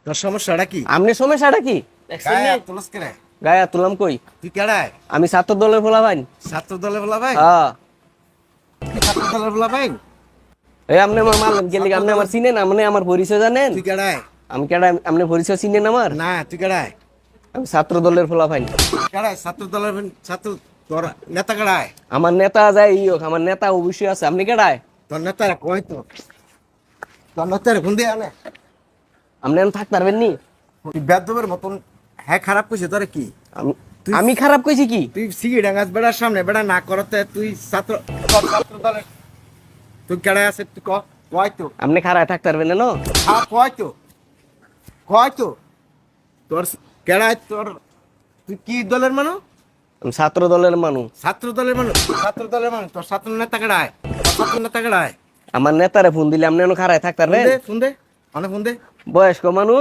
তোর সমস্যাটা কি? আমনে সমস্যাটা কি? গায়ে তুলস কেরে? গায়া তুলাম কই? তুই কেডায়? আমি ছাত্র দলের পোলাপাইন। ছাত্র দলের বলা ভাই? হ্যাঁ। তুই ছাত্র দলের বলা ভাই? এই আপনি আমার মারলেন গেলি আপনি আমার চিনেন, আপনি আমার পরিচয় জানেন? তুই কেডায়? আমি কেডা? আপনি পরিচয় চিনেন আমার? না তুই কেডায়? আমি ছাত্র দলের পোলাপাইন। কেডায়? ছাত্র দলের ছাত্র তোর নেতা কেডায়? আমার নেতা যায় ইয়োক, আমার নেতা অবশ্যই আছে। আপনি কেডায়? তোর নেতারে কই তো? তোর নেতারে ফোন দিয়ে আনে। আপনি এখন থাকতে পারবেন নি? তুই বেদবের মতন হ্যাঁ খারাপ কইছে তোরে কি? আমি খারাপ কইছি কি? তুই সিগি ডাঙ্গাস বেড়ার সামনে বেড়া না করতে তুই তোর ছাত্র দলের তুই কেডায় আছে তুই কয় তো? আপনি খারাপ থাকতে পারবেন না? হ্যাঁ কয় তো? কয় তো? তোর কেডায় তোর তুই কি দলের মানুষ? আমি ছাত্র দলের মানুষ। ছাত্র দলের মানুষ? ছাত্র দলের মানুষ তোর ছাত্র নেতা কেডায়? তোর ছাত্র নেতা কেডায়? আমার নেতারে ফোন দিলে আপনি খারাপ থাকতে ফোন পারবেন? দে ফোন দে অনেক ফোন দে। বয়স্ক মানুষ।